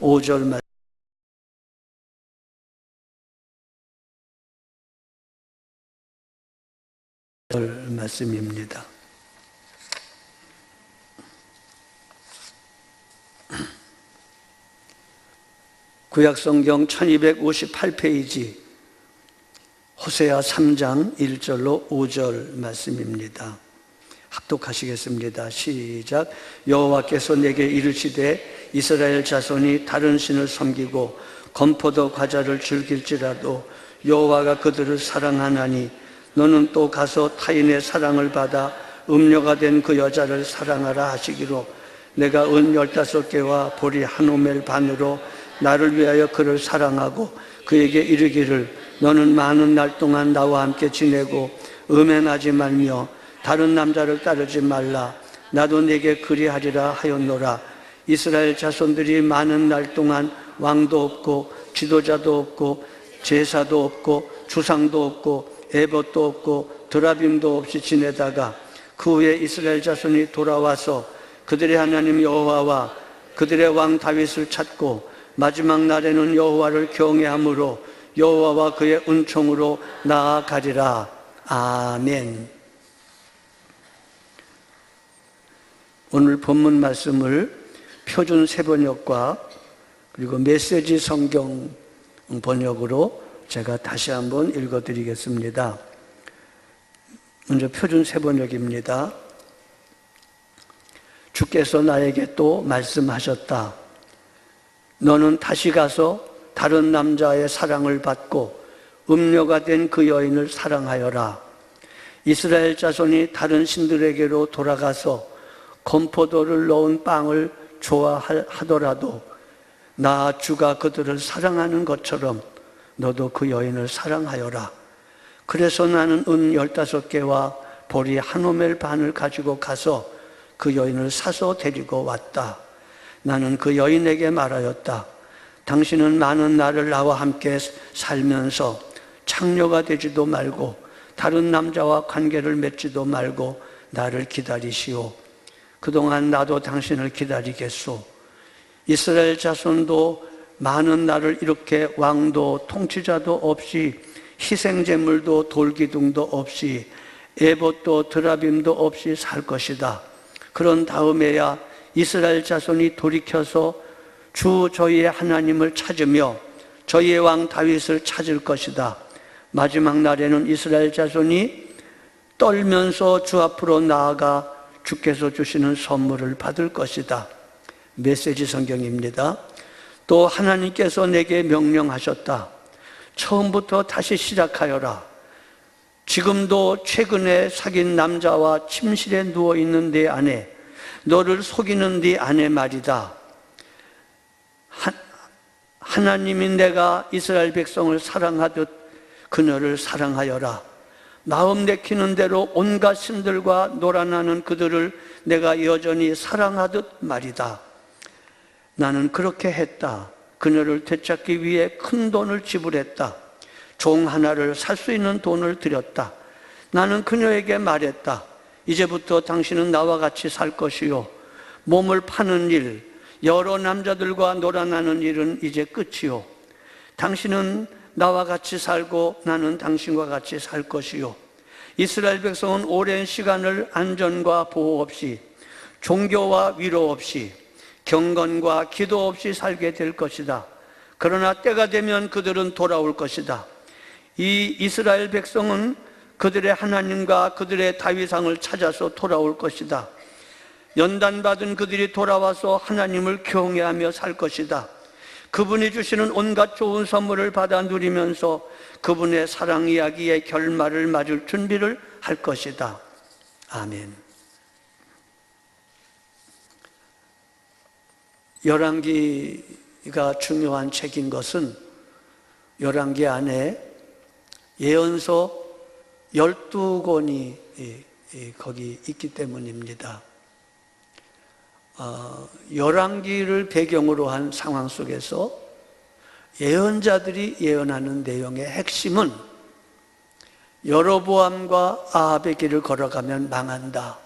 5절 말씀입니다. 구약성경 1258페이지 호세아 3장 1절로 5절 말씀입니다. 합독하시겠습니다. 시작. 여호와께서 내게 이르시되 이스라엘 자손이 다른 신을 섬기고 건포도 과자를 즐길지라도 여호와가 그들을 사랑하나니 너는 또 가서 타인의 사랑을 받아 음료가 된 그 여자를 사랑하라 하시기로 내가 은 15개와 보리 한 오멜 반으로 나를 위하여 그를 사랑하고 그에게 이르기를 너는 많은 날 동안 나와 함께 지내고 음행하지 말며 다른 남자를 따르지 말라. 나도 내게 그리하리라 하였노라. 이스라엘 자손들이 많은 날 동안 왕도 없고 지도자도 없고 제사도 없고 주상도 없고 에봇도 없고 드라빔도 없이 지내다가 그 후에 이스라엘 자손이 돌아와서 그들의 하나님 여호와와 그들의 왕 다윗을 찾고 마지막 날에는 여호와를 경외함으로 여호와와 그의 은총으로 나아가리라. 아멘. 오늘 본문 말씀을 표준 세번역과 그리고 메시지 성경 번역으로 제가 다시 한번 읽어드리겠습니다. 먼저 표준 세번역입니다. 주께서 나에게 또 말씀하셨다. 너는 다시 가서 다른 남자의 사랑을 받고 음료가 된 그 여인을 사랑하여라. 이스라엘 자손이 다른 신들에게로 돌아가서 건포도를 넣은 빵을 좋아하더라도 나 주가 그들을 사랑하는 것처럼 너도 그 여인을 사랑하여라. 그래서 나는 은 15개와 보리 한 오멜 반을 가지고 가서 그 여인을 사서 데리고 왔다. 나는 그 여인에게 말하였다. 당신은 많은 날을 나와 함께 살면서 창녀가 되지도 말고 다른 남자와 관계를 맺지도 말고 나를 기다리시오. 그동안 나도 당신을 기다리겠소. 이스라엘 자손도 많은 날을 이렇게 왕도 통치자도 없이 희생제물도 돌기둥도 없이 에봇도 드라빔도 없이 살 것이다. 그런 다음에야 이스라엘 자손이 돌이켜서 주 저희의 하나님을 찾으며 저희의 왕 다윗을 찾을 것이다. 마지막 날에는 이스라엘 자손이 떨면서 주 앞으로 나아가 주께서 주시는 선물을 받을 것이다. 메시지 성경입니다. 또 하나님께서 내게 명령하셨다. 처음부터 다시 시작하여라. 지금도 최근에 사귄 남자와 침실에 누워있는 네 아내, 너를 속이는 네 아내 말이다. 하나님이 내가 이스라엘 백성을 사랑하듯 그녀를 사랑하여라. 마음 내키는 대로 온갖 신들과 놀아나는 그들을 내가 여전히 사랑하듯 말이다. 나는 그렇게 했다. 그녀를 되찾기 위해 큰 돈을 지불했다. 종 하나를 살 수 있는 돈을 들였다. 나는 그녀에게 말했다. 이제부터 당신은 나와 같이 살 것이요. 몸을 파는 일, 여러 남자들과 놀아나는 일은 이제 끝이요. 당신은 나와 같이 살고 나는 당신과 같이 살 것이요. 이스라엘 백성은 오랜 시간을 안전과 보호 없이 종교와 위로 없이 경건과 기도 없이 살게 될 것이다. 그러나 때가 되면 그들은 돌아올 것이다. 이 이스라엘 백성은 그들의 하나님과 그들의 다윗왕을 찾아서 돌아올 것이다. 연단받은 그들이 돌아와서 하나님을 경외하며 살 것이다. 그분이 주시는 온갖 좋은 선물을 받아 누리면서 그분의 사랑 이야기의 결말을 맞을 준비를 할 것이다. 아멘. 열왕기가 중요한 책인 것은 열왕기 안에 예언서 12권이 거기 있기 때문입니다. 열왕기를 배경으로 한 상황 속에서 예언자들이 예언하는 내용의 핵심은 여로보암과 아합의 길을 걸어가면 망한다.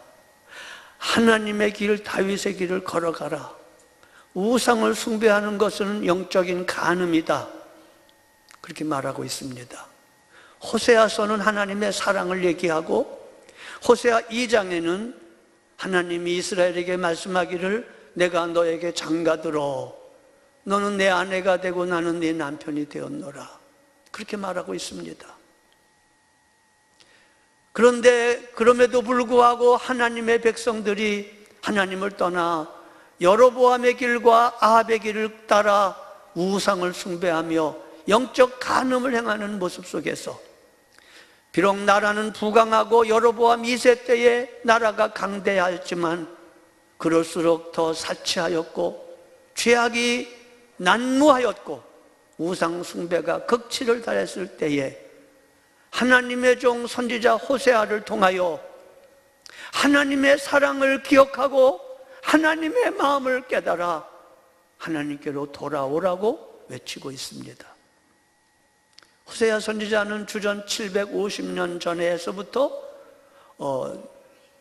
하나님의 길, 다윗의 길을 걸어가라. 우상을 숭배하는 것은 영적인 간음이다, 그렇게 말하고 있습니다. 호세아서는 하나님의 사랑을 얘기하고, 호세아 2장에는 하나님이 이스라엘에게 말씀하기를 내가 너에게 장가들어 너는 내 아내가 되고 나는 네 남편이 되었노라, 그렇게 말하고 있습니다. 그런데 그럼에도 불구하고 하나님의 백성들이 하나님을 떠나 여로보암의 길과 아합의 길을 따라 우상을 숭배하며 영적 간음을 행하는 모습 속에서, 비록 나라는 부강하고 여로보암 2세 때에 나라가 강대하였지만 그럴수록 더 사치하였고 죄악이 난무하였고 우상 숭배가 극치를 달했을 때에 하나님의 종 선지자 호세아를 통하여 하나님의 사랑을 기억하고 하나님의 마음을 깨달아 하나님께로 돌아오라고 외치고 있습니다. 호세아 선지자는 주전 750년 전에서부터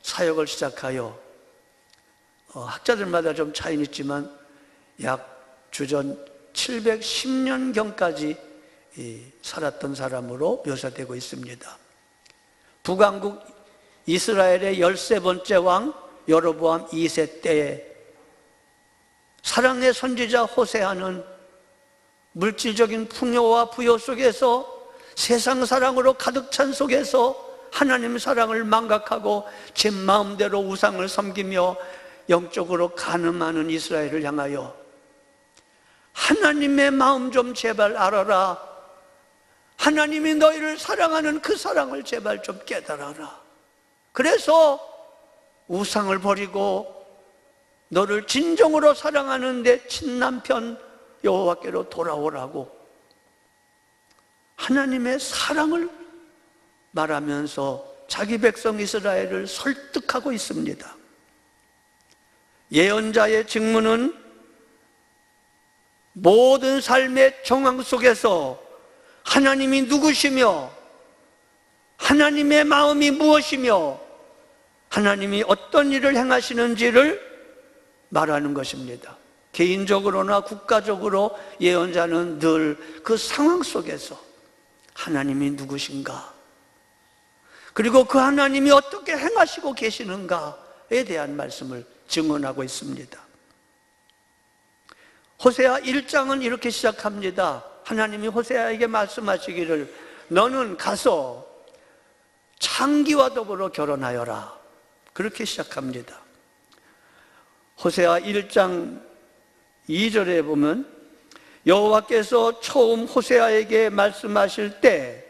사역을 시작하여 학자들마다 좀 차이는 있지만 약 주전 710년경까지 살았던 사람으로 묘사되고 있습니다. 북왕국 이스라엘의 13번째 왕 여로보암 2세 때에 사랑의 선지자 호세아는 물질적인 풍요와 부요 속에서 세상 사랑으로 가득 찬 속에서 하나님 사랑을 망각하고 제 마음대로 우상을 섬기며 영적으로 간음하는 이스라엘을 향하여 하나님의 마음 좀 제발 알아라, 하나님이 너희를 사랑하는 그 사랑을 제발 좀 깨달아라, 그래서 우상을 버리고 너를 진정으로 사랑하는 내 친남편 여호와께로 돌아오라고 하나님의 사랑을 말하면서 자기 백성 이스라엘을 설득하고 있습니다. 예언자의 직무는 모든 삶의 정황 속에서 하나님이 누구시며 하나님의 마음이 무엇이며 하나님이 어떤 일을 행하시는지를 말하는 것입니다. 개인적으로나 국가적으로 예언자는 늘 그 상황 속에서 하나님이 누구신가, 그리고 그 하나님이 어떻게 행하시고 계시는가에 대한 말씀을 증언하고 있습니다. 호세아 1장은 이렇게 시작합니다. 하나님이 호세아에게 말씀하시기를 너는 가서 창기와 더불어 결혼하여라, 그렇게 시작합니다. 호세아 1장 2절에 보면 여호와께서 처음 호세아에게 말씀하실 때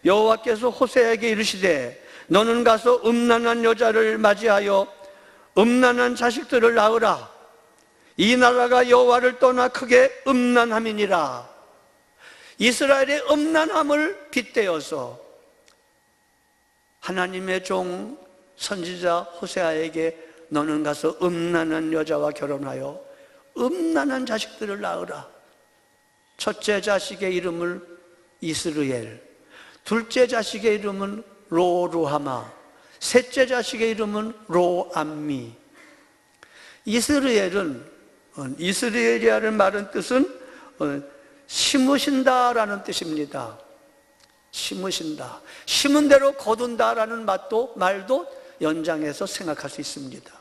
여호와께서 호세아에게 이르시되 너는 가서 음란한 여자를 맞이하여 음란한 자식들을 낳으라. 이 나라가 여호와를 떠나 크게 음란함이니라. 이스라엘의 음란함을 빗대어서 하나님의 종 선지자 호세아에게 너는 가서 음란한 여자와 결혼하여 음란한 자식들을 낳으라. 첫째 자식의 이름을 이스르엘, 둘째 자식의 이름은 로루하마, 셋째 자식의 이름은 로암미. 이스라엘이라는 말은 뜻은 심으신다라는 뜻입니다. 심으신다, 심은 대로 거둔다라는 말도 연장해서 생각할 수 있습니다.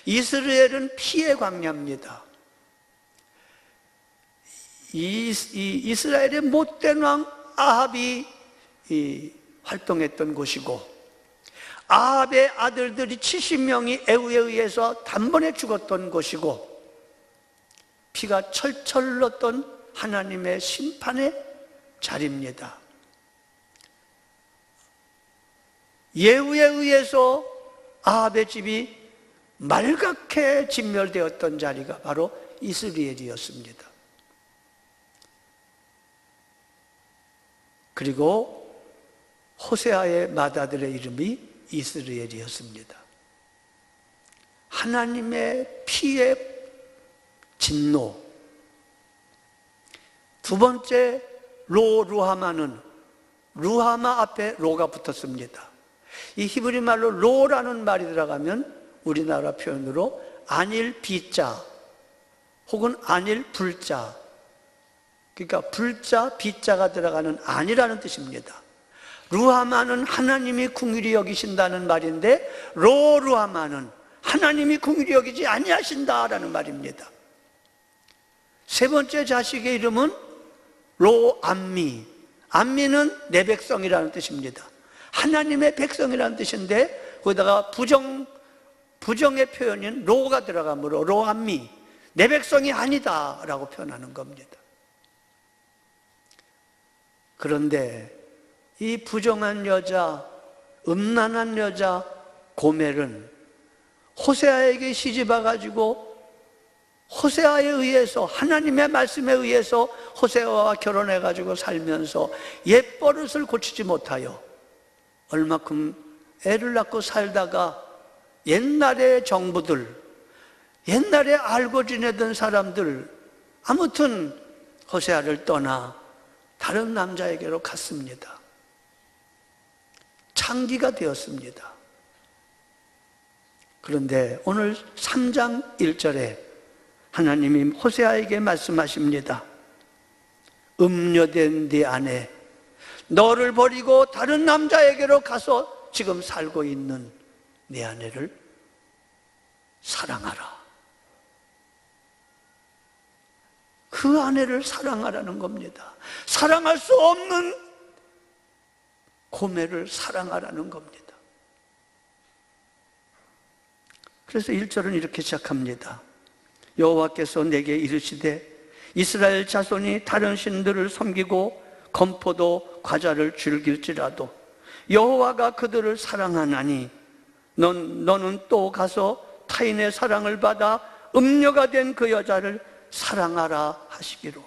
이스라엘은 피의 광야입니다. 이스라엘의 못된 왕 아합이 활동했던 곳이고, 아합의 아들들이 70명이 애후에 의해서 단번에 죽었던 곳이고, 피가 철철 흘렀던 하나님의 심판의 자리입니다. 예후에 의해서 아합의 집이 말갛게 진멸되었던 자리가 바로 이스라엘이었습니다. 그리고 호세아의 맏아들의 이름이 이스라엘이었습니다. 하나님의 피의 진노. 두 번째 로루하마는 루하마 앞에 로가 붙었습니다. 이 히브리 말로 로라는 말이 들어가면 우리나라 표현으로 안일 비자, 혹은 안일 불자, 그러니까 불자, 비자가 들어가는 안이라는 뜻입니다. 루하마는 하나님이 긍휼히 여기신다는 말인데 로루하마는 하나님이 긍휼히 여기지 아니하신다라는 말입니다. 세 번째 자식의 이름은 로암미, 암미는 내 백성이라는 뜻입니다. 하나님의 백성이라는 뜻인데 거기다가 부정의 표현인 로가 들어가므로 로암미, 내 백성이 아니다 라고 표현하는 겁니다. 그런데 이 부정한 여자, 음란한 여자 고멜은 호세아에게 시집와가지고 호세아에 의해서, 하나님의 말씀에 의해서 호세아와 결혼해가지고 살면서 옛버릇을 고치지 못하여 얼마큼 애를 낳고 살다가 옛날의 정부들, 옛날에 알고 지내던 사람들, 아무튼 호세아를 떠나 다른 남자에게로 갔습니다. 창기가 되었습니다. 그런데 오늘 3장 1절에 하나님이 호세아에게 말씀하십니다. 음녀된 네 아내, 너를 버리고 다른 남자에게로 가서 지금 살고 있는 네 아내를 사랑하라. 그 아내를 사랑하라는 겁니다. 사랑할 수 없는 고멜을 사랑하라는 겁니다. 그래서 1절은 이렇게 시작합니다. 여호와께서 내게 이르시되 이스라엘 자손이 다른 신들을 섬기고 건포도 과자를 즐길지라도 여호와가 그들을 사랑하나니 너는 또 가서 타인의 사랑을 받아 음녀가 된 그 여자를 사랑하라 하시기로.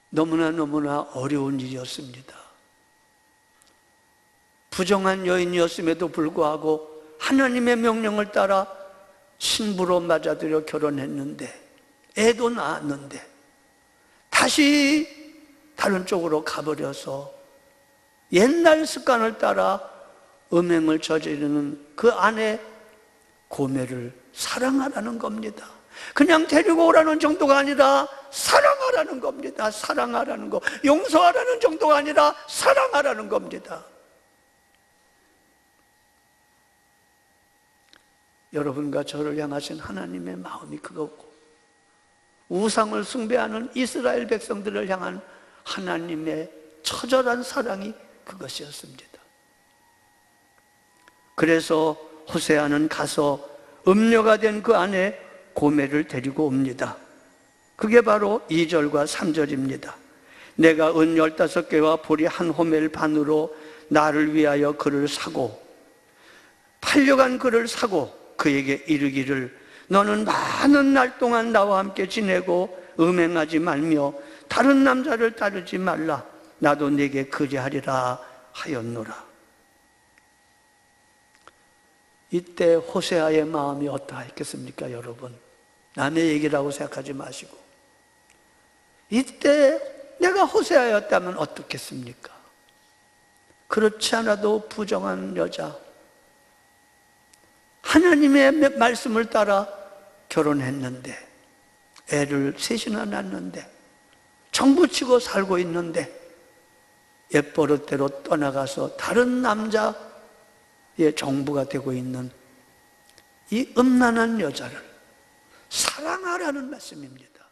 너무나 어려운 일이었습니다. 부정한 여인이었음에도 불구하고 하나님의 명령을 따라 신부로 맞아들여 결혼했는데, 애도 낳았는데 다시 다른 쪽으로 가버려서 옛날 습관을 따라 음행을 저지르는 그 아내 고멜을 사랑하라는 겁니다. 그냥 데리고 오라는 정도가 아니라 사랑하라는 겁니다. 사랑하라는 거. 용서하라는 정도가 아니라 사랑하라는 겁니다. 여러분과 저를 향하신 하나님의 마음이 그거고, 우상을 숭배하는 이스라엘 백성들을 향한 하나님의 처절한 사랑이 그것이었습니다. 그래서 호세아는 가서 음녀가 된 그 아내 고멜을 데리고 옵니다. 그게 바로 2절과 3절입니다. 내가 은 15개와 보리 한 호멜 반으로 나를 위하여 그를 사고, 팔려간 그를 사고 그에게 이르기를 너는 많은 날 동안 나와 함께 지내고 음행하지 말며 다른 남자를 따르지 말라. 나도 네게 그리하리라 하였노라. 이때 호세아의 마음이 어떠했겠습니까, 여러분? 남의 얘기라고 생각하지 마시고, 이때 내가 호세아였다면 어떻겠습니까? 그렇지 않아도 부정한 여자, 하나님의 말씀을 따라 결혼했는데, 애를 셋이나 낳았는데, 정부치고 살고 있는데, 옛버릇대로 떠나가서 다른 남자의 정부가 되고 있는 이 음란한 여자를 사랑하라는 말씀입니다.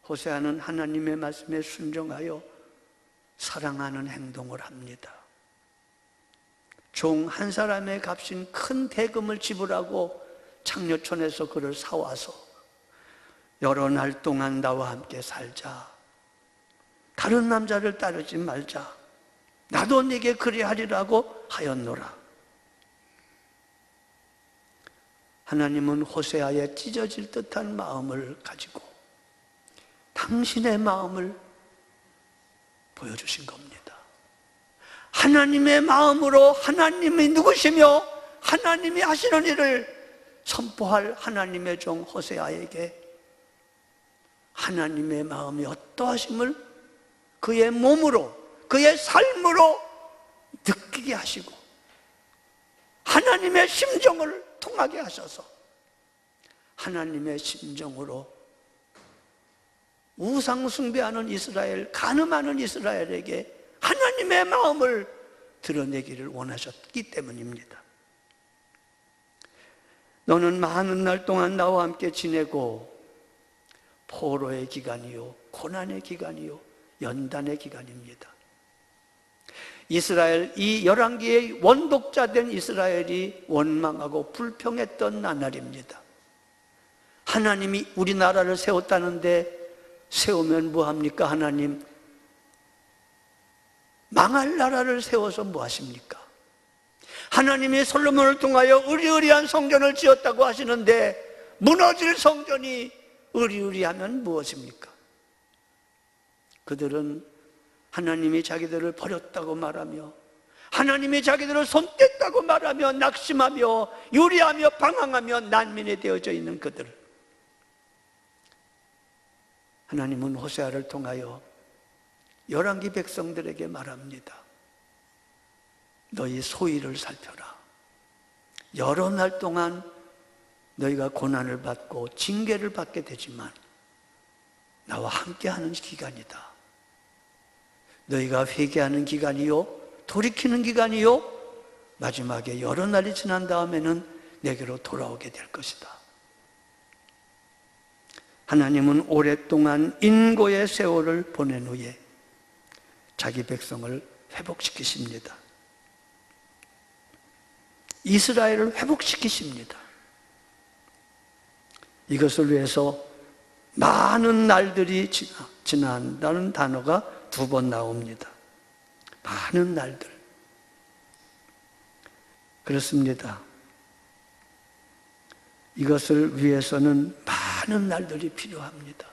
호세아는 하나님의 말씀에 순종하여 사랑하는 행동을 합니다. 종 한 사람의 값인 큰 대금을 지불하고 창녀촌에서 그를 사와서 여러 날 동안 나와 함께 살자. 다른 남자를 따르지 말자. 나도 네게 그리하리라고 하였노라. 하나님은 호세아의 찢어질 듯한 마음을 가지고 당신의 마음을 보여주신 겁니다. 하나님의 마음으로 하나님이 누구시며 하나님이 하시는 일을 선포할 하나님의 종 호세아에게 하나님의 마음이 어떠하심을 그의 몸으로, 그의 삶으로 느끼게 하시고 하나님의 심정을 통하게 하셔서 하나님의 심정으로 우상 숭배하는 이스라엘, 간음하는 이스라엘에게 하나님의 마음을 드러내기를 원하셨기 때문입니다. 너는 많은 날 동안 나와 함께 지내고 포로의 기간이요, 고난의 기간이요, 연단의 기간입니다. 이스라엘, 이 열왕기의 원독자된 이스라엘이 원망하고 불평했던 나날입니다. 하나님이 우리나라를 세웠다는데 세우면 뭐합니까? 하나님, 망할 나라를 세워서 뭐하십니까? 하나님이 솔로몬을 통하여 의리의리한 성전을 지었다고 하시는데 무너질 성전이 의리의리하면 무엇입니까? 그들은 하나님이 자기들을 버렸다고 말하며 하나님이 자기들을 손댔다고 말하며 낙심하며 유리하며 방황하며 난민이 되어져 있는 그들, 하나님은 호세아를 통하여 열왕기 백성들에게 말합니다. 너희 소위를 살펴라. 여러 날 동안 너희가 고난을 받고 징계를 받게 되지만 나와 함께하는 기간이다. 너희가 회개하는 기간이요, 돌이키는 기간이요, 마지막에 여러 날이 지난 다음에는 내게로 돌아오게 될 것이다. 하나님은 오랫동안 인고의 세월을 보낸 후에 자기 백성을 회복시키십니다. 이스라엘을 회복시키십니다. 이것을 위해서 많은 날들이 지난다는 단어가 2번 나옵니다. 많은 날들. 그렇습니다. 이것을 위해서는 많은 날들이 필요합니다.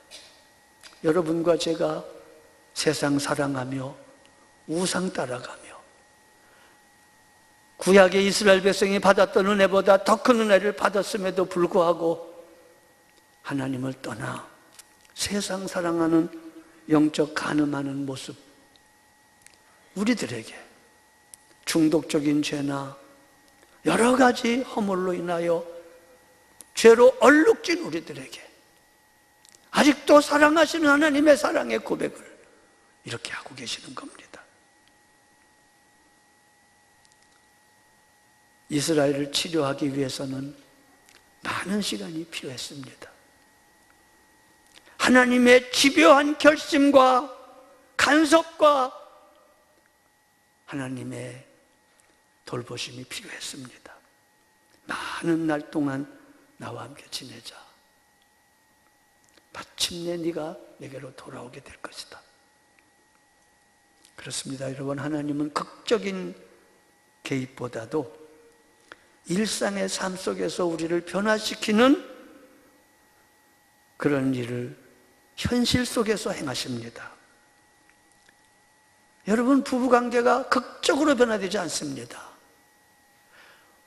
여러분과 제가 세상 사랑하며 우상 따라가며 구약의 이스라엘 백성이 받았던 은혜보다 더 큰 은혜를 받았음에도 불구하고 하나님을 떠나 세상 사랑하는 영적 간음하는 모습, 우리들에게 중독적인 죄나 여러 가지 허물로 인하여 죄로 얼룩진 우리들에게 아직도 사랑하시는 하나님의 사랑의 고백을 이렇게 하고 계시는 겁니다. 이스라엘을 치료하기 위해서는 많은 시간이 필요했습니다. 하나님의 집요한 결심과 간섭과 하나님의 돌보심이 필요했습니다. 많은 날 동안 나와 함께 지내자. 마침내 네가 내게로 돌아오게 될 것이다. 그렇습니다. 여러분, 하나님은 극적인 개입보다도 일상의 삶 속에서 우리를 변화시키는 그런 일을 현실 속에서 행하십니다. 여러분, 부부관계가 극적으로 변화되지 않습니다.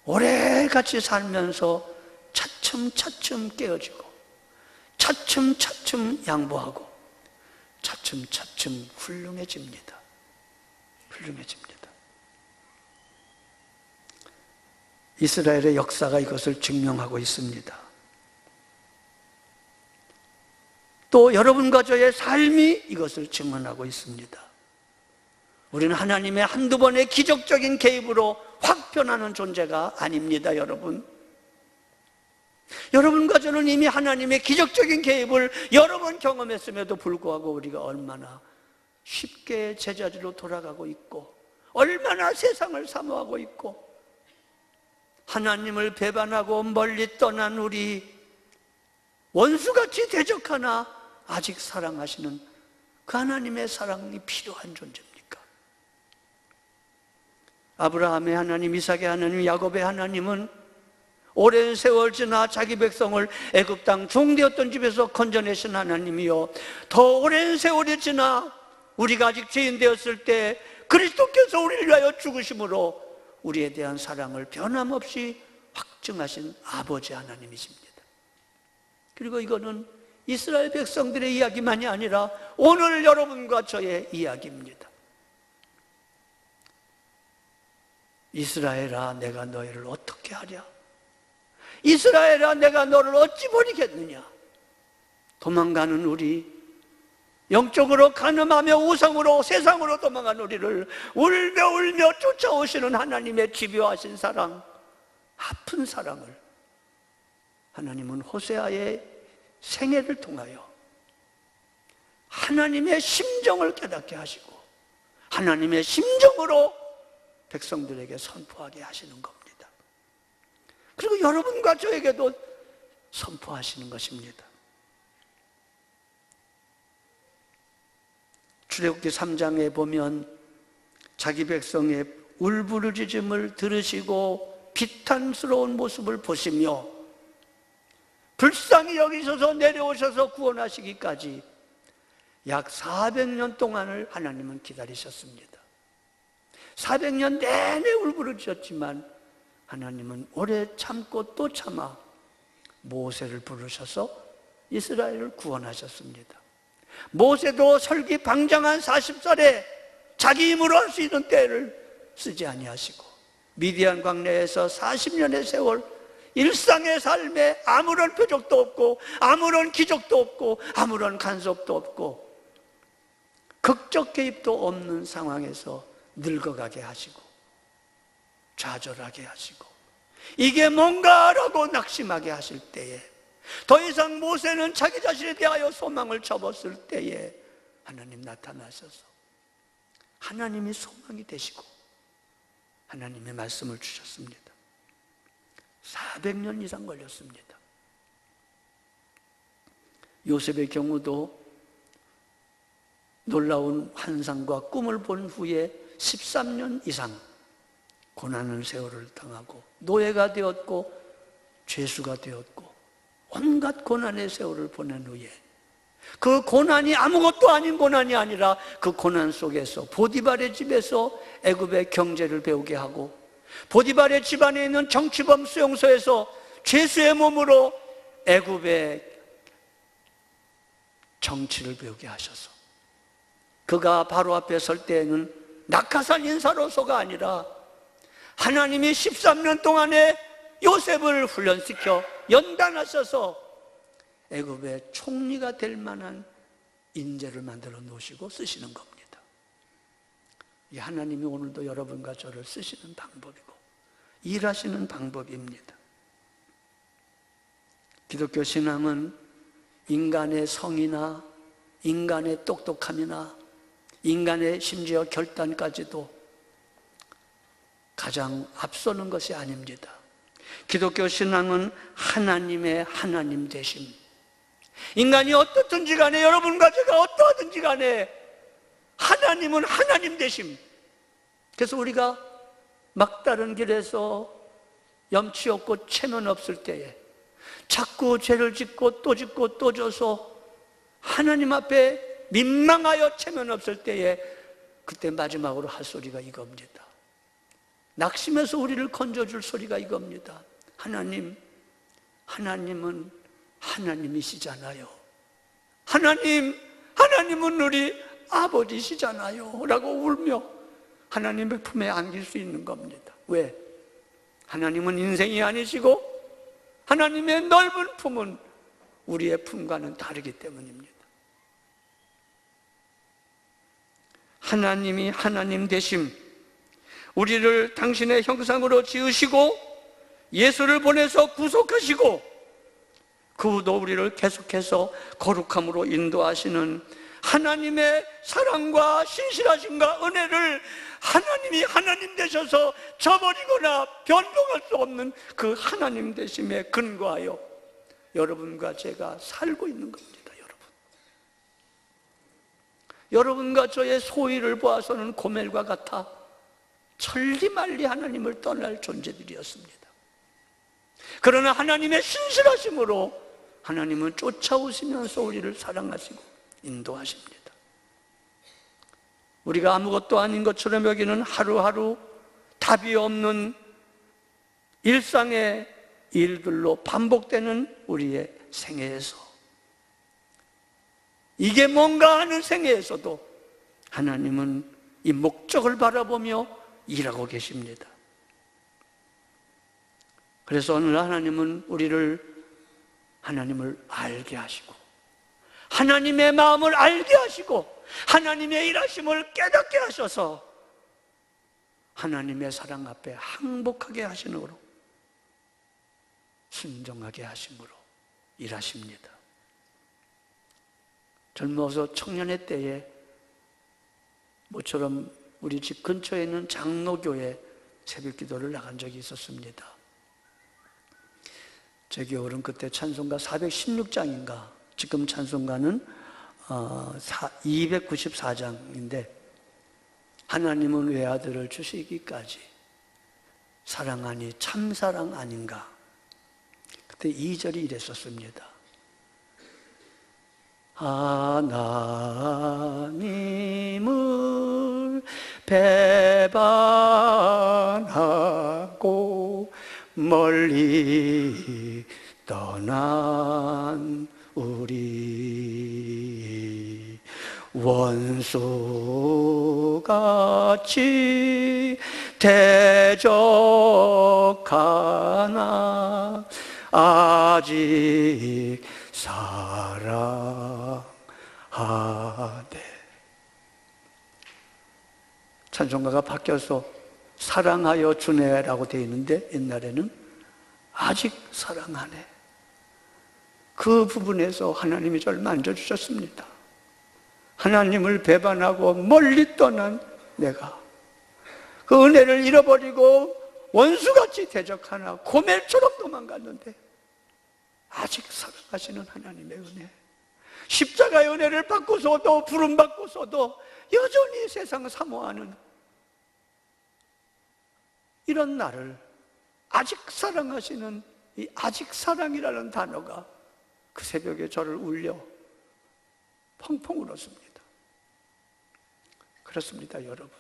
오래 같이 살면서 차츰차츰 깨어지고 차츰차츰 양보하고 차츰차츰 훌륭해집니다. 이스라엘의 역사가 이것을 증명하고 있습니다. 또 여러분과 저의 삶이 이것을 증언하고 있습니다. 우리는 하나님의 한두 번의 기적적인 개입으로 확 변하는 존재가 아닙니다, 여러분. 여러분과 저는 이미 하나님의 기적적인 개입을 여러 번 경험했음에도 불구하고 우리가 얼마나 쉽게 제자리로 돌아가고 있고 얼마나 세상을 사모하고 있고 하나님을 배반하고 멀리 떠난 우리 원수같이 대적하나 아직 사랑하시는 그 하나님의 사랑이 필요한 존재입니까? 아브라함의 하나님, 이삭의 하나님, 야곱의 하나님은 오랜 세월 지나 자기 백성을 애굽 땅 종되었던 집에서 건져내신 하나님이요, 더 오랜 세월이 지나 우리가 아직 죄인 되었을 때 그리스도께서 우리를 위하여 죽으심으로 우리에 대한 사랑을 변함없이 확증하신 아버지 하나님이십니다. 그리고 이거는 이스라엘 백성들의 이야기만이 아니라 오늘 여러분과 저의 이야기입니다. 이스라엘아, 내가 너희를 어떻게 하랴? 이스라엘아, 내가 너를 어찌 버리겠느냐? 도망가는 우리, 영적으로 가늠하며 우상으로 세상으로 도망간 우리를 울며 울며 쫓아오시는 하나님의 집요하신 사랑, 아픈 사랑을 하나님은 호세아의 생애를 통하여 하나님의 심정을 깨닫게 하시고 하나님의 심정으로 백성들에게 선포하게 하시는 겁니다. 그리고 여러분과 저에게도 선포하시는 것입니다. 출애굽기 3장에 보면 자기 백성의 울부짖음을 들으시고 비탄스러운 모습을 보시며 불쌍히 여기셔서 내려오셔서 구원하시기까지 약 400년 동안을 하나님은 기다리셨습니다. 400년 내내 울부짖었지만 하나님은 오래 참고 또 참아 모세를 부르셔서 이스라엘을 구원하셨습니다. 모세도 설기방장한 40살에 자기 힘으로 할 수 있는 때를 쓰지 아니하시고 미디안 광야에서 40년의 세월 일상의 삶에 아무런 표적도 없고 아무런 기적도 없고 아무런 간섭도 없고 극적 개입도 없는 상황에서 늙어가게 하시고 좌절하게 하시고 이게 뭔가라고 낙심하게 하실 때에 더 이상 모세는 자기 자신에 대하여 소망을 접었을 때에 하나님 나타나셔서 하나님이 소망이 되시고 하나님의 말씀을 주셨습니다. 400년 이상 걸렸습니다. 요셉의 경우도 놀라운 환상과 꿈을 본 후에 13년 이상 고난의 세월을 당하고 노예가 되었고 죄수가 되었고 온갖 고난의 세월을 보낸 후에 그 고난이 아무것도 아닌 고난이 아니라 그 고난 속에서 보디발의 집에서 애굽의 경제를 배우게 하고 보디발의 집안에 있는 정치범 수용소에서 죄수의 몸으로 애굽의 정치를 배우게 하셔서 그가 바로 앞에 설 때에는 낙하산 인사로서가 아니라 하나님이 13년 동안에 요셉을 훈련시켜 연단하셔서 애굽의 총리가 될 만한 인재를 만들어 놓으시고 쓰시는 겁니다. 이 하나님이 오늘도 여러분과 저를 쓰시는 방법이고 일하시는 방법입니다. 기독교 신앙은 인간의 성이나 인간의 똑똑함이나 인간의 심지어 결단까지도 가장 앞서는 것이 아닙니다. 기독교 신앙은 하나님의 하나님 되심. 인간이 어떻든지 간에 여러분과 제가 어떠하든지 간에 하나님은 하나님 되심. 그래서 우리가 막다른 길에서 염치 없고 체면 없을 때에 자꾸 죄를 짓고 또 짓고 또 져서 하나님 앞에 민망하여 체면 없을 때에 그때 마지막으로 할 소리가 이겁니다. 낙심해서 우리를 건져줄 소리가 이겁니다. 하나님은 하나님이시잖아요. 하나님은 우리 아버지시잖아요. 라고 울며 하나님의 품에 안길 수 있는 겁니다. 왜? 하나님은 인생이 아니시고 하나님의 넓은 품은 우리의 품과는 다르기 때문입니다. 하나님이 하나님 되심, 우리를 당신의 형상으로 지으시고 예수를 보내서 구속하시고 그 후도 우리를 계속해서 거룩함으로 인도하시는 하나님의 사랑과 신실하심과 은혜를 하나님이 하나님 되셔서 저버리거나 변동할 수 없는 그 하나님 되심에 근거하여 여러분과 제가 살고 있는 겁니다. 여러분과 저의 소위를 보아서는 고멜과 같아 천리말리 하나님을 떠날 존재들이었습니다. 그러나 하나님의 신실하심으로 하나님은 쫓아오시면서 우리를 사랑하시고 인도하십니다. 우리가 아무것도 아닌 것처럼 여기는 하루하루 답이 없는 일상의 일들로 반복되는 우리의 생애에서, 이게 뭔가 하는 생애에서도 하나님은 이 목적을 바라보며 일하고 계십니다. 그래서 오늘 하나님은 하나님을 알게 하시고, 하나님의 마음을 알게 하시고, 하나님의 일하심을 깨닫게 하셔서 하나님의 사랑 앞에 항복하게 하심으로, 순종하게 하심으로 일하십니다. 젊어서 청년의 때에 모처럼 우리 집 근처에 있는 장로교회 새벽 기도를 나간 적이 있었습니다. 제 기억으로는 그때 찬송가 416장인가, 지금 찬송가는 294장인데 하나님은 외아들을 주시기까지 사랑하니 참사랑 아닌가. 그때 2절이 이랬었습니다. 하나님을 배반하고 멀리 떠난 우리 원수같이 대적하나 아직 사랑하네. 찬송가가 바뀌어서 사랑하여 주네라고 되어 있는데 옛날에는 아직 사랑하네. 그 부분에서 하나님이 저를 만져주셨습니다. 하나님을 배반하고 멀리 떠난 내가 그 은혜를 잃어버리고 원수같이 대적하나 고멜처럼 도망갔는데 아직 사랑하시는 하나님의 은혜, 십자가의 은혜를 받고서도 부름받고서도 여전히 세상 사모하는 이런 나를 아직 사랑하시는 이 아직 사랑이라는 단어가 그 새벽에 저를 울려 펑펑 울었습니다. 그렇습니다, 여러분.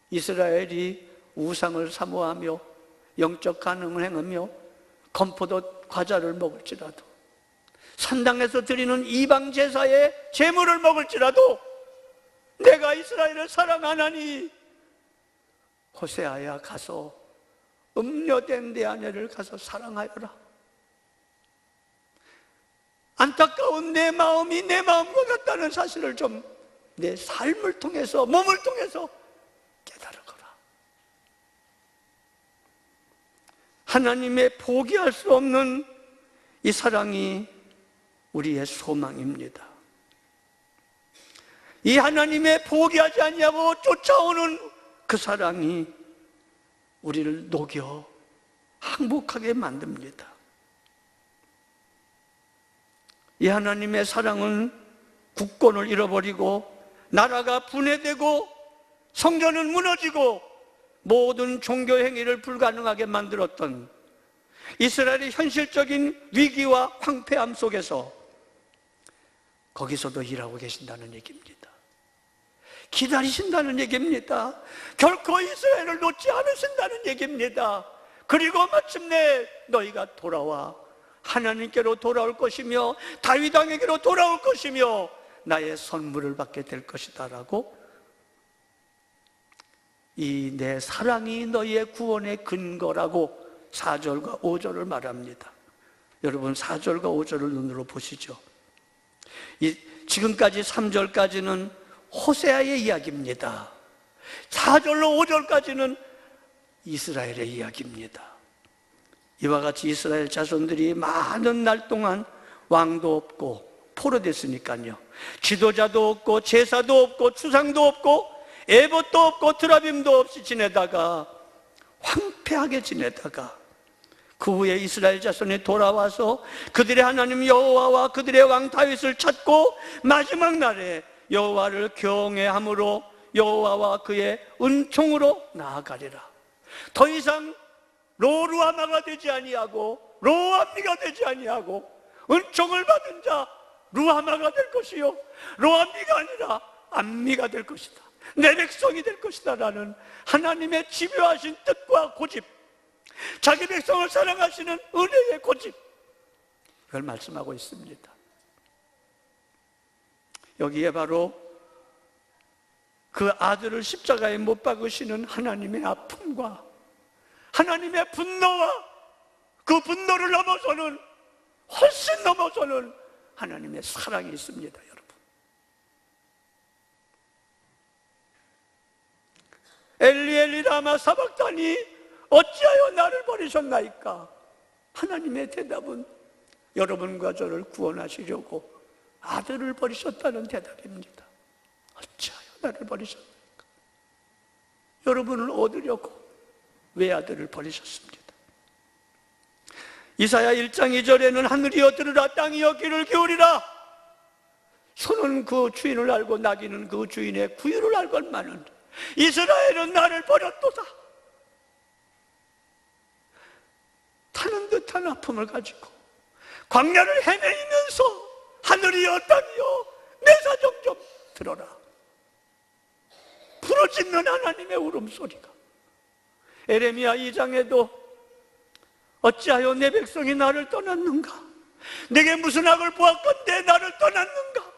이스라엘이 우상을 사모하며 영적 간음을 행하며 건포도 과자를 먹을지라도, 산당에서 드리는 이방 제사의 제물을 먹을지라도 내가 이스라엘을 사랑하나니 호세아야 가서 음료된 내 아내를 가서 사랑하여라. 안타까운 내 마음이 내 마음과 같다는 사실을 좀 내 삶을 통해서, 몸을 통해서 깨달아거라. 하나님의 포기할 수 없는 이 사랑이 우리의 소망입니다. 이 하나님의 포기하지 않냐고 쫓아오는 그 사랑이 우리를 녹여 항복하게 만듭니다. 이 하나님의 사랑은 국권을 잃어버리고 나라가 분해되고 성전은 무너지고 모든 종교 행위를 불가능하게 만들었던 이스라엘의 현실적인 위기와 황폐함 속에서 거기서도 일하고 계신다는 얘기입니다. 기다리신다는 얘기입니다. 결코 이스라엘을 놓지 않으신다는 얘기입니다. 그리고 마침내 너희가 돌아와 하나님께로 돌아올 것이며 다윗 왕에게로 돌아올 것이며 나의 선물을 받게 될 것이다 라고, 이 내 사랑이 너희의 구원의 근거라고 4절과 5절을 말합니다. 여러분 4절과 5절을 눈으로 보시죠. 지금까지 3절까지는 호세아의 이야기입니다. 4절로 5절까지는 이스라엘의 이야기입니다. 이와 같이 이스라엘 자손들이 많은 날 동안 왕도 없고 포로됐으니까요, 지도자도 없고 제사도 없고 추상도 없고 에봇도 없고 드라빔도 없이 지내다가 황폐하게 지내다가 그 후에 이스라엘 자손이 돌아와서 그들의 하나님 여호와와 그들의 왕 다윗을 찾고 마지막 날에 여호와를 경외함으로 여호와와 그의 은총으로 나아가리라. 더 이상 로루아마가 되지 아니하고 로암미가 되지 아니하고 은총을 받은 자 루아마가 될 것이요 로암미가 아니라 암미가 될 것이다. 내 백성이 될 것이다 라는 하나님의 집요하신 뜻과 고집, 자기 백성을 사랑하시는 은혜의 고집, 그걸 말씀하고 있습니다. 여기에 바로 그 아들을 십자가에 못 박으시는 하나님의 아픔과 하나님의 분노와 그 분노를 넘어서는, 훨씬 넘어서는 하나님의 사랑이 있습니다, 여러분. 엘리 엘리 라마 사박다니 어찌하여 나를 버리셨나이까? 하나님의 대답은 여러분과 저를 구원하시려고 아들을 버리셨다는 대답입니다. 어찌하여 나를 버리셨나이까? 여러분을 얻으려고 외아들을 버리셨습니다. 이사야 1장 2절에는 하늘이여 들으라, 땅이여 귀를 기울이라. 소는 그 주인을 알고 나귀는 그 주인의 구유를 알건만은 이스라엘은 나를 버렸도다. 타는 듯한 아픔을 가지고 광야를 헤매이면서 하늘이여 땅이여 내 사정 좀 들어라. 부르짖는 하나님의 울음소리가, 에레미야 2장에도 어찌하여 내 백성이 나를 떠났는가? 내게 무슨 악을 보았건대 나를 떠났는가?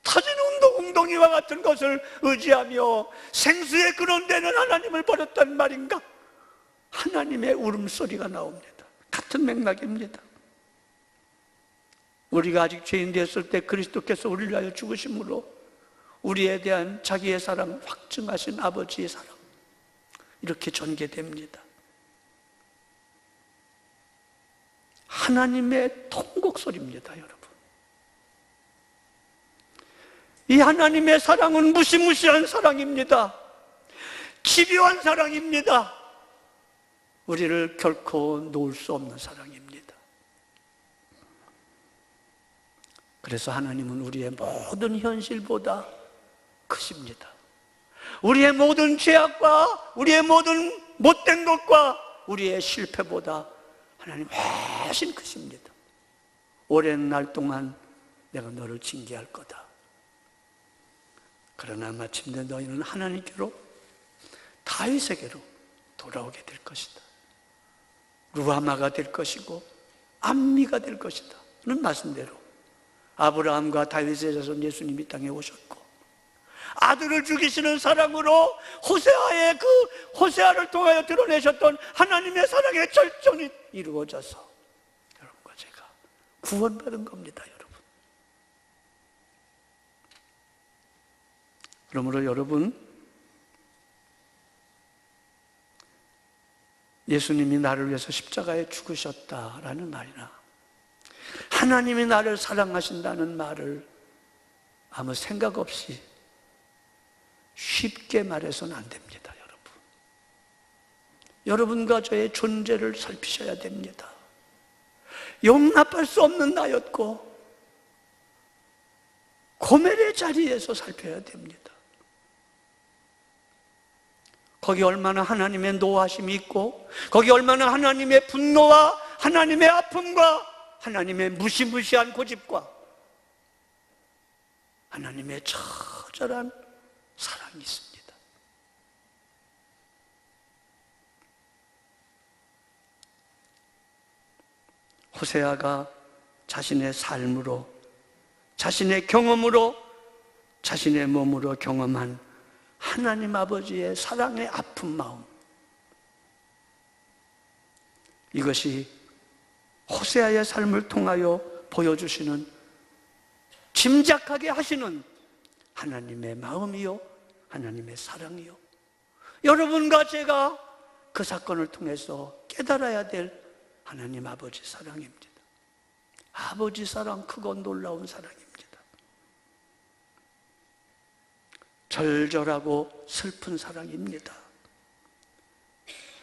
터진 웅덩이와 같은 것을 의지하며 생수의 근원되는 하나님을 버렸단 말인가? 하나님의 울음소리가 나옵니다. 같은 맥락입니다. 우리가 아직 죄인 되었을 때 그리스도께서 우리를 위하여 죽으심으로 우리에 대한 자기의 사랑을 확증하신 아버지의 사랑, 이렇게 전개됩니다. 하나님의 통곡소리입니다, 여러분. 이 하나님의 사랑은 무시무시한 사랑입니다. 집요한 사랑입니다. 우리를 결코 놓을 수 없는 사랑입니다. 그래서 하나님은 우리의 모든 현실보다 크십니다. 우리의 모든 죄악과 우리의 모든 못된 것과 우리의 실패보다 하나님 훨씬 크십니다. 오랜 날 동안 내가 너를 징계할 거다. 그러나 마침내 너희는 하나님께로, 다윗에게로 돌아오게 될 것이다. 루하마가 될 것이고 암미가 될 것이다 는 말씀대로 아브라함과 다윗의 자손 예수님이 땅에 오셨고, 아들을 죽이시는 사랑으로 호세아를 통하여 드러내셨던 하나님의 사랑의 절정이 이루어져서 여러분과 제가 구원받은 겁니다, 여러분. 그러므로 여러분, 예수님이 나를 위해서 십자가에 죽으셨다라는 말이나 하나님이 나를 사랑하신다는 말을 아무 생각 없이 쉽게 말해서는 안 됩니다, 여러분. 여러분과 저의 존재를 살피셔야 됩니다. 용납할 수 없는 나였고 고멜의 자리에서 살펴야 됩니다. 거기 얼마나 하나님의 노하심이 있고, 거기 얼마나 하나님의 분노와 하나님의 아픔과 하나님의 무시무시한 고집과 하나님의 처절한 사랑이 있습니다. 호세아가 자신의 삶으로, 자신의 경험으로, 자신의 몸으로 경험한 하나님 아버지의 사랑의 아픈 마음, 이것이 호세아의 삶을 통하여 보여주시는, 짐작하게 하시는 하나님의 마음이요, 하나님의 사랑이요. 여러분과 제가 그 사건을 통해서 깨달아야 될 하나님 아버지 사랑입니다. 아버지 사랑, 크고 놀라운 사랑입니다. 절절하고 슬픈 사랑입니다.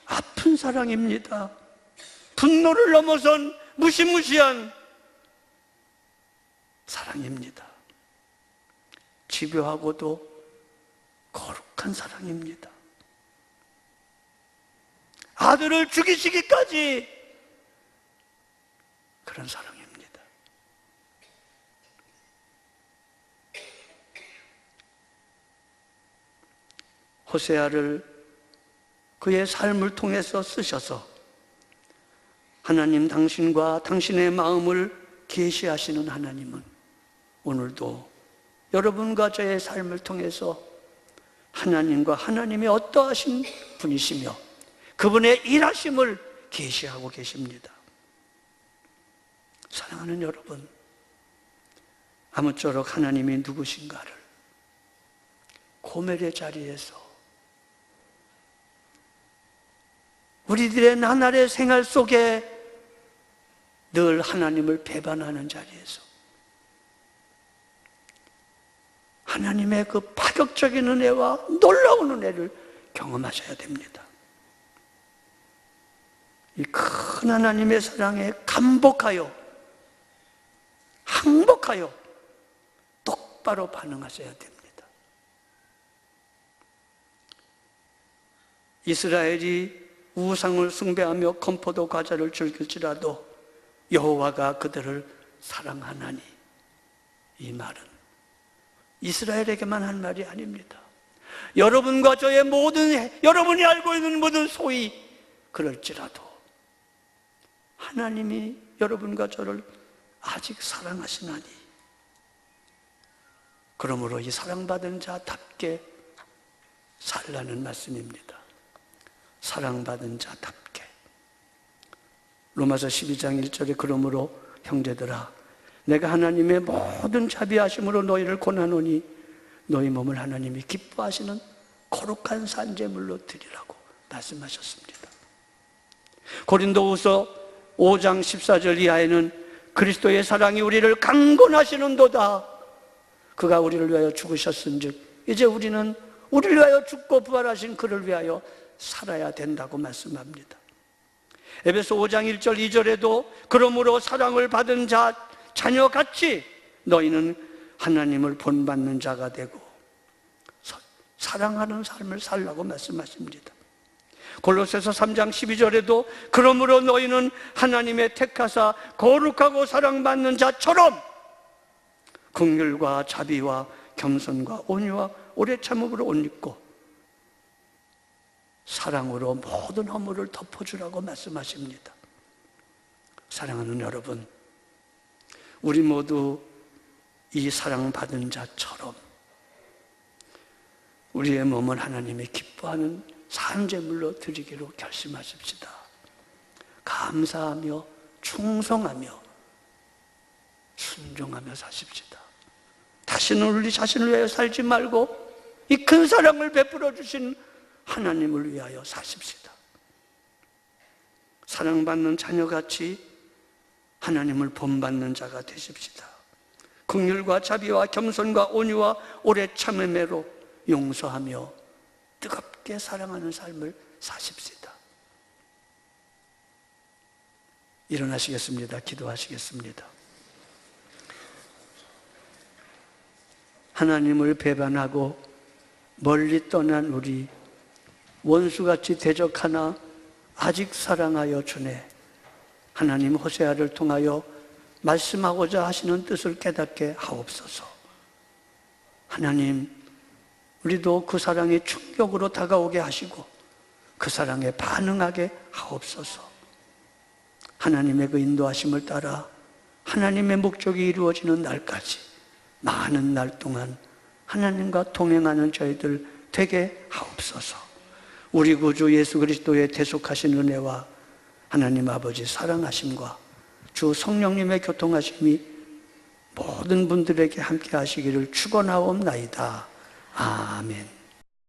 아픈 사랑입니다. 분노를 넘어선 무시무시한 사랑입니다. 집요하고도 거룩한 사랑입니다. 아들을 죽이시기까지 그런 사랑입니다. 호세아를 그의 삶을 통해서 쓰셔서 하나님, 당신과 당신의 마음을 계시하시는 하나님은 오늘도 여러분과 저의 삶을 통해서 하나님과 하나님의 어떠하신 분이시며 그분의 일하심을 계시하고 계십니다. 사랑하는 여러분, 아무쪼록 하나님이 누구신가를 고멜의 자리에서, 우리들의 나날의 생활 속에 늘 하나님을 배반하는 자리에서 하나님의 그 파격적인 은혜와 놀라운 은혜를 경험하셔야 됩니다. 이 큰 하나님의 사랑에 감복하여, 항복하여 똑바로 반응하셔야 됩니다. 이스라엘이 우상을 숭배하며 건포도 과자를 즐길지라도 여호와가 그들을 사랑하나니, 이 말은 이스라엘에게만 한 말이 아닙니다. 여러분과 저의 모든, 여러분이 알고 있는 모든 소위 그럴지라도 하나님이 여러분과 저를 아직 사랑하시나니, 그러므로 이 사랑받은 자답게 살라는 말씀입니다. 사랑받은 자답게. 로마서 12장 1절에 그러므로 형제들아, 내가 하나님의 모든 자비하심으로 너희를 권하노니 너희 몸을 하나님이 기뻐하시는 거룩한 산제물로 드리라고 말씀하셨습니다. 고린도후서 5장 14절 이하에는 그리스도의 사랑이 우리를 강권하시는도다. 그가 우리를 위하여 죽으셨은즉 이제 우리는 우리를 위하여 죽고 부활하신 그를 위하여 살아야 된다고 말씀합니다. 에베소 5장 1절 2절에도 그러므로 사랑을 받은 자녀같이 너희는 하나님을 본받는 자가 되고 사랑하는 삶을 살라고 말씀하십니다. 골로새서 3장 12절에도 그러므로 너희는 하나님의 택하사 거룩하고 사랑받는 자처럼 긍휼과 자비와 겸손과 온유와 오래 참음으로 옷 입고 사랑으로 모든 허물을 덮어주라고 말씀하십니다. 사랑하는 여러분, 우리 모두 이 사랑받은 자처럼 우리의 몸을 하나님이 기뻐하는 산제물로 드리기로 결심하십시다. 감사하며 충성하며 순종하며 사십시다. 다시는 우리 자신을 위하여 살지 말고 이 큰 사랑을 베풀어 주신 하나님을 위하여 사십시다. 사랑받는 자녀같이 하나님을 본받는 자가 되십시다. 긍휼과 자비와 겸손과 온유와 오래 참음으로 용서하며 뜨겁게 사랑하는 삶을 사십시다. 일어나시겠습니다. 기도하시겠습니다. 하나님을 배반하고 멀리 떠난 우리, 원수같이 대적하나 아직 사랑하여 주네. 하나님 호세아를 통하여 말씀하고자 하시는 뜻을 깨닫게 하옵소서. 하나님, 우리도 그 사랑이 충격으로 다가오게 하시고 그 사랑에 반응하게 하옵소서. 하나님의 그 인도하심을 따라 하나님의 목적이 이루어지는 날까지 많은 날 동안 하나님과 동행하는 저희들 되게 하옵소서. 우리 구주 예수 그리스도의 대속하신 은혜와 하나님 아버지 사랑하심과 주 성령님의 교통하심이 모든 분들에게 함께 하시기를 축원하옵나이다. 아멘.